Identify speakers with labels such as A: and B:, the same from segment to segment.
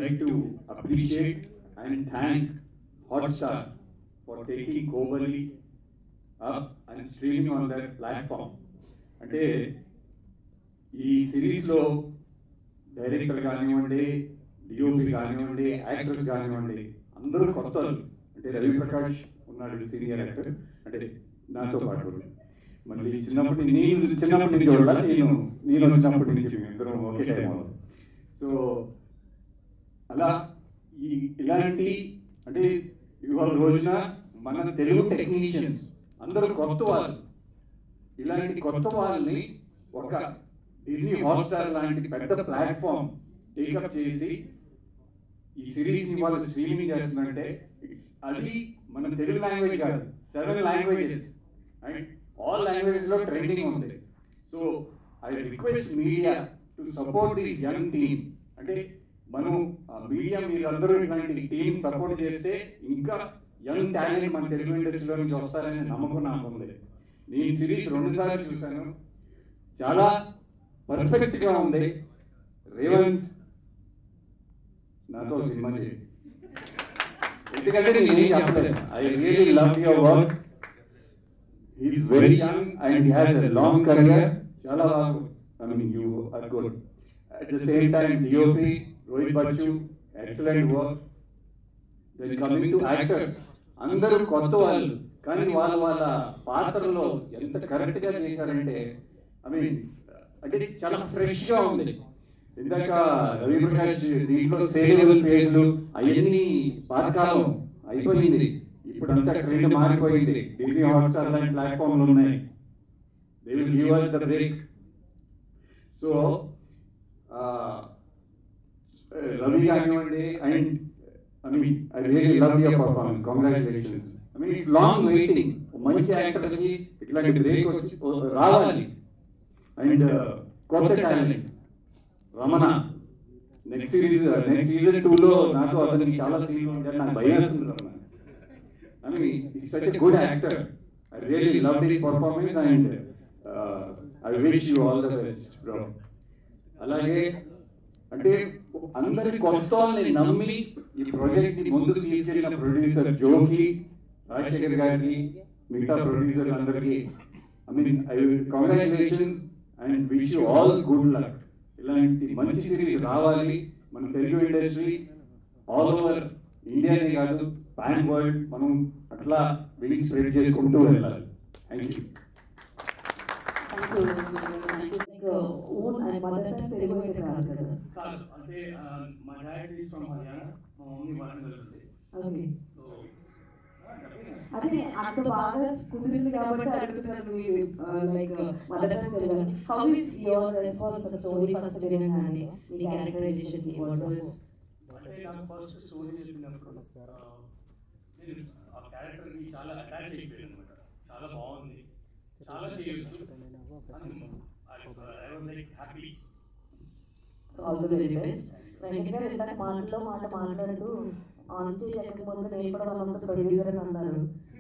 A: like to appreciate and thank Hotstar for taking Kohbali up and streaming on their platform. అంటే ఈ సిరీస్లో director కానివ్వండి, DOP కానివ్వండి, actors కానివ్వండి, అందరూ కొత్త. అంటే రవి ప్రకాష్ ఉన్నాడు సీనియర్ యాక్టర్, అంటే నాతో పాటు మళ్ళీ చిన్నప్పటి నుంచి చూడాలి, నేను వచ్చినప్పటి నుంచి ఇద్దరం ఒకే టైం అవుతుంది. సో అలా ఇలాంటి అంటే ఇవాళ రోజున మన తెలుగు టెక్నీషియన్స్ అందరూ కొత్త వాళ్ళు, ఇలాంటి కొత్త వాళ్ళని ఒక డిజ్నీ హాట్స్టార్ లాంటి పెద్ద ప్లాట్ఫామ్ టేకప్ చేసి ఈ సిరీస్ ని వాళ్ళు స్ట్రీమింగ్ చేస్తుందంటే అది మన తెలుగు లాంగ్వేజ్ కాదు, 7 లాంగ్వేజెస్ అండ్ ఆల్ లాంగ్వేజెస్ లో ట్రెండింగ్ ఉంది. So I request media to support this young team. అంటే మనం మీడియా మీరు అందరూ ఇలాంటి టీమ్ సపోర్ట్ చేస్తే ఇంకా యంగ్ టాలెంట్ మన తెలుగు ఇండస్ట్రీలో నుంచి వస్తారనే నమ్మకం నాకు ఉంది. నేను సిరీస్ 2 సార్లు చూశాను, చాలా పర్ఫెక్ట్ గా ఉంది. రేవంత్ నాతో సినిమా చేయండి, ఎందుకంటే నేనేం చెప్పలేదు. I really love your work. He is very young and he has a long career. చాలా బాగా, I mean you are good. At the same time DOP Rohit Bachchu, excellent work. Then coming to actors, అందరూ కొత్త వాళ్ళు, కానీ వాళ్ళ పాత్రలో ఎంత correct గా చేశారంటే ఐ మీన్ అంటే చాలా ఫ్రెష్ గా ఉంది. ఇందాక రవి ప్రకాష్ దీంట్లో సేలబుల్ ఫేజ్ అవన్నీ పాతకాలం అయిపోయింది, ఇప్పుడంతా ట్రెండ్ మారిపోయింది. డిజ్నీ హాట్స్టార్ లాంటి ప్లాట్ఫామ్లు ఉన్నాయి, they will give us the break. So Ravi కానివ్వండి, and I mean I really love your performance, congratulations. I mean it's long waiting. మంచి యాక్టర్కి ఇట్లాంటి బ్రేక్ వచ్చి రావాలి. అండ్ కొత్త టాలెంట్ రమణ నెక్స్ట్ సీజన్ 2లో నాకు అతనికి చాలా సీన్ ఉంటాయి, నాకు భయం వేస్తుంది. Ramana I mean it's such a good actor. I really love his performance and I wish you all the best bro. అలాగే అంటే అందరి కొత్త వాళ్ళని నమ్మి ఈ ప్రాజెక్ట్ ని ముందుకు తీసుకెళ్లిన ప్రొడ్యూసర్ జోకి, రాజశేఖర్ గారికి, మిగతా ప్రొడ్యూసర్ అందరికీ I mean I congratulations and wish you all good luck. ఇలాంటి మంచి సిరీస్ రావాలి మన తెలుగు ఇండస్ట్రీ ఆల్ ఓవర్ ఇండియానే కాదు, పాన్ వరల్డ్ మనం అట్లా వింగ్ స్ప్రెడ్ చేసుకుంటూ వెళ్ళాలి. Thank you.
B: అంటే మా డాడ్ ఈజ్ ఫ్రమ్ హర్యానా, మా మమ్మీ వరంగల్ ఉంది.
C: అదే అంత బాగా కుదిరింది కాబట్టి అడుగుతున్నాను. Like mother tongue Telugu. How is your response of story first వినగానే మీ క్యారెక్టరైజేషన్ కి వాట్ వాస్?
B: అంటే నాకు ఫస్ట్ స్టోరీ చెప్పినప్పుడు నేను ఆ క్యారెక్టర్ కి చాలా అటాచ్ అయిపోయాను అనమాట. చాలా బాగుంది, చాలా చేయొచ్చు. I was like happy.
C: All the very best. Venkat గారు ఇందాక మాట్లాడుతూ ఆన్ చేయకపోతే నేను కూడా వన్ ఆఫ్ ద ప్రొడ్యూసర్ అని అన్నారు.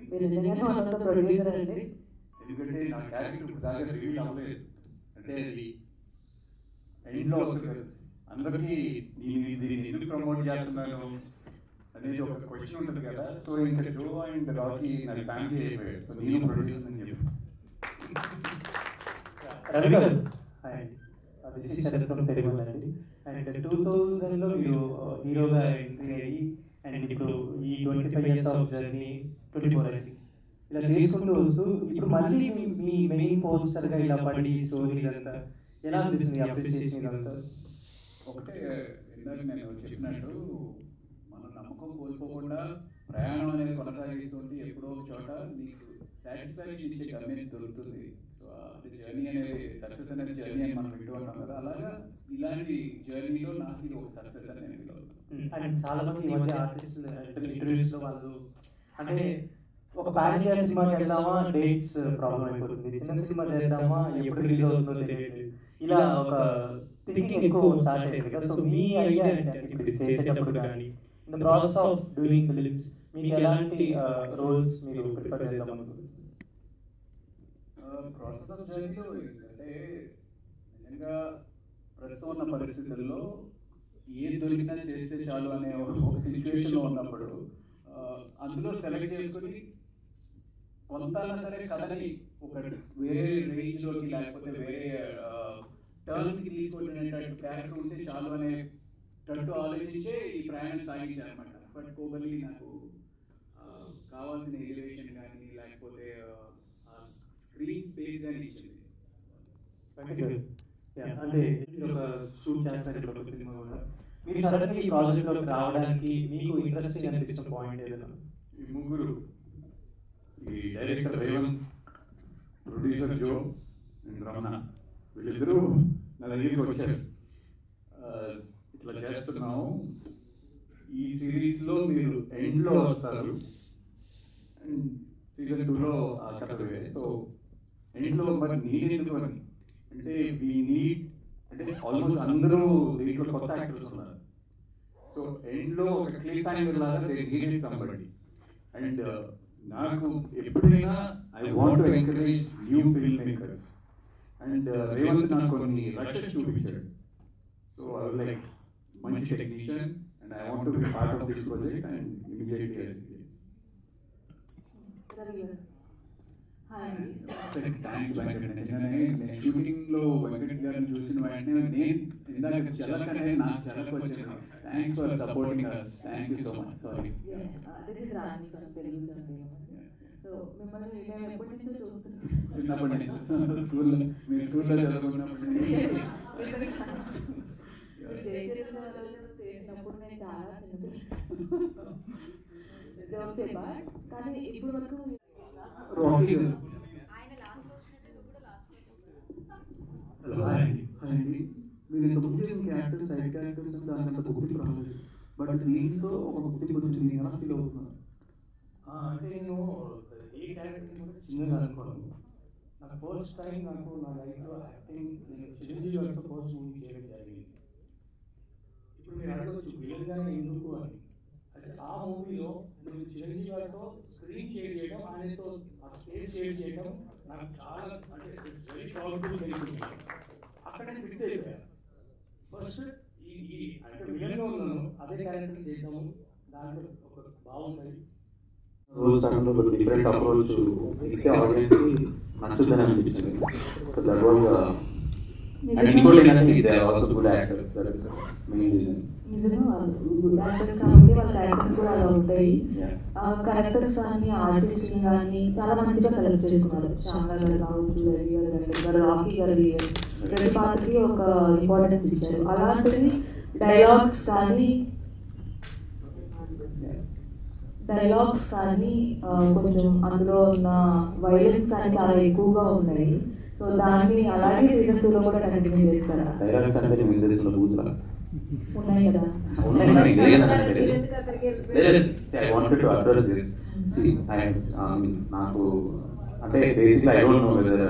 C: మీరు నిజంగానే వన్ ఆఫ్ ద ప్రొడ్యూసర్ అండి?
A: ఎందుకంటే నా క్యారెక్టర్ దాకా రివీల్ అవ్వలేదు. అంటే అది ఎండ్లో వస్తుంది. అందరికీ దీన్ని ఎందుకు ప్రమోట్ చేస్తున్నాను అనేది ఒక క్వశ్చన్ ఉంటుంది కదా. సో ఇంకా జో అండ్ రాకీ నా ఫ్యామిలీ అయిపోయాడు. సో నేను ప్రొడ్యూసర్ అని చెప్పి.
D: Ravi garu, this is Sarath from Telugu అండి. అండ్ 2000లో మీరు హీరోగా ఎంట్రీ అయ్యి అండ్ ఇప్పుడు ఈ 25 years ఆఫ్ జర్నీ, 24 అయింది, ఇలా చేసుకుంటూ వస్తూ ఇప్పుడు మళ్ళీ మీ మెయిన్ పోస్టర్గా ఇలా పడి స్టోరీ ఇదంతా ఎలా అనిపిస్తుంది? అప్రిసియేషన్ ఇదంతా
A: ఒకటే ఇందాక నేను చెప్పినట్టు మన నమ్మకం కోల్పోకుండా ప్రయాణం అనేది కొనసాగిస్తుంటే ఎప్పుడో ఒక చోట నీకు సాటిస్ఫాక్షన్ ఇచ్చే గమ్యం దొరుకుతుంది. సో అది జర్నీ అనేది సక్సెస్ అనేది జర్నీ అని మనం వింటూ ఉంటాం కదా. అలాగా ఇలాంటి జర్నీలో నాకు ఇది ఒక సక్సెస్ అని నేను ఫీల్ అవుతాను.
D: అండ్ చాలా మంది ఈ మధ్య ఆర్టిస్టులు ఇంటర్వ్యూస్లో వాళ్ళు అంటే ఒక పాన్ ఇండియా సినిమాకి వెళ్దామా డేట్స్ ప్రాబ్లం అయిపోతుంది, చిన్న సినిమా చేద్దామా ఎప్పుడు రిలీజ్ అవుతుందో తెలియదు, ఇలా ఒక థింకింగ్ ఎక్కువ స్టార్ట్ అయింది కదా. సో మీ ఐడియా అంటే ఇప్పుడు చేసేటప్పుడు కానీ in the process of doing films మీకు ఎలాంటి రోల్స్ మీరు ప్రిఫర్ చేద్దాం అనుకుంటున్నారు?
A: ప్రాసెస్ ఆఫ్ జర్నీలో అంటే నిజంగా ప్రస్తుతం ఉన్న పరిస్థితుల్లో ఏది దొరికినా చేస్తే చాలు అనే ఒక సిచ్యువేషన్లో ఉన్నప్పుడు అందులో సెలెక్ట్ చేసుకొని కొంతైనా సరే కథని ఒక వేరే రేంజ్లోకి లేకపోతే వేరే టర్న్కి తీసుకునేటట్టు క్యారెక్టర్ ఉంటే చాలు అనేటట్టు ఆలోచించే ఈ ప్రయాణం సాగించారనమాట. బట్ కోబల్లి నాకు కావాల్సిన ఎలివేషన్ కానీ లేకపోతే స్క్రీన్ స్పేస్ కానీ ఇచ్చింది.
D: అంటే ఒక షూట్ చేస్తారు ఒక సినిమా కూడా. మీరు సడన్గా ఈ ప్రాజెక్ట్లోకి రావడానికి మీకు ఇంట్రెస్టింగ్ అనిపించిన పాయింట్ ఏదైనా?
A: ఈ ముగ్గురు, ఈ director Revanth, producer Joe and Ramana, వీళ్ళిద్దరూ నా దగ్గరికి వచ్చారు. ఇట్లా చేస్తున్నాము, ఈ సిరీస్లో మీరు ఎండ్లో వస్తారు అండ్ సీజన్ 2లో ఆ కథ వేరే. సో ఎండ్లో మరి నేనెందుకు అని అంటే వీ నీడ్ అంటే ఆల్మోస్ట్ అందరూ దీంట్లో కొత్త యాక్టర్స్ ఉన్నారు. సో ఎండ్లో ఒక క్లిఫ్ హ్యాంగర్ లాగా దే నీడెడ్ సంబడి. అండ్ నాకు ఎప్పుడైనా I want to encourage new filmmakers. And Revanth నాకు కొన్ని రషెస్ చూపించాడు. సో ఐ వాజ్ లైక్ మంచి technician and I want to be part of this project and immediately I see thanks Venkat. నిజంగానే నేను షూటింగ్లో వెంకట్ గారిని చూసిన వెంటనే నేను ఇందాక చలకనే నాకు చలకు వచ్చింది. Thanks for supporting us. Thank you so much. Sorry. చిన్నప్పటి నుంచి స్కూల్లో మీరు స్కూల్లో చదువుకున్నప్పటి నుంచి
C: కానీ ఇప్పుడు వరకు
E: రాకీ గారు మీరు ఇంతకుముందు చేసిన క్యారెక్టర్స్, సైడ్ క్యారెక్టర్స్ దాని అంత గుర్తింపు రాలేదు. బట్ దీంతో ఒక గుర్తింపు వచ్చింది. ఎలా ఫీల్ అవుతున్నారు?
B: అంటే నేను ఏ క్యారెక్టర్ కూడా చిన్నగా అనుకోను. నాకు ఫస్ట్ టైం నాకు నా లైఫ్లో యాక్టింగ్ నేను చిరంజీవి గారితో ఫస్ట్ మూవీ చేయడం జరిగింది. ఇప్పుడు మీరు అడగవచ్చు వీలుగానే ఎందుకు అని. అయితే ఆ మూవీలో నేను చిరంజీవి గారితో స్క్రీన్ షేర్ చేయడం, ఆయనతో ఆ స్పేస్ షేర్ చేయడం నాకు చాలా అంటే వెరీ పవర్ఫుల్ జరిగింది. అక్కడ నేను ఫిక్స్ అయిపోయాను. ఫస్ట్ ఈ అంటే విలన్గా ఉన్నాను, అదే క్యారెక్టర్ చేద్దాము, దాంట్లో ఒక బాగుంటుంది.
F: రోజు ఒక డిఫరెంట్ అప్రోచ్ ఇచ్చే ఆడియన్స్ నచ్చుతుందని అనిపించింది. ఇంకోటి ఏంటంటే ఇది also good actors. That is main reason.
C: నిజంగా గుడ్ యాక్టర్స్ కాబట్టి వాళ్ళ క్యారెక్టర్స్ కూడా అలా ఉంటాయి. క్యారెక్టర్స్ కానీ ఆర్టిస్ట్ కానీ చాలా మంచిగా సెలెక్ట్ చేసుకున్నారు. శ్యామల గారు కావచ్చు, రవి గారు, వెంకట్ గారు, రాకీ గారు ప్రతి పాత్రకి ఒక ఇంపార్టెన్స్ ఇచ్చారు. అలాంటిది డైలాగ్స్ కానీ కొంచెం అందులో ఉన్న వైలెన్స్ కానీ చాలా ఎక్కువగా ఉన్నాయి. సో దాన్ని అలాగే సీజన్ 2లో కూడా కంటిన్యూ చేస్తారా? ఉన్నాయి కదా.
F: నాకు అంటే basically I don't know whether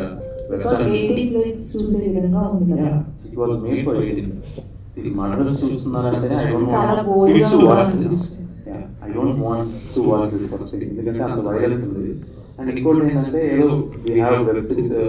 C: 18+ చూసే విధంగా ఉంది కదా.
F: It was made for 18. Murders చూస్తున్నారంటే ఐ డోంట్
C: చాలా
F: వాంట్
C: bold
F: కిడ్స్ టు
C: గా
F: watch this. I don't want to watch this for ఎందుకంటే అంత వైలెన్స్ ఉంది. అండ్ ఇంకోటి ఏంటంటే ఏదో వీ హ్యావ్ వెబ్ సిరీస్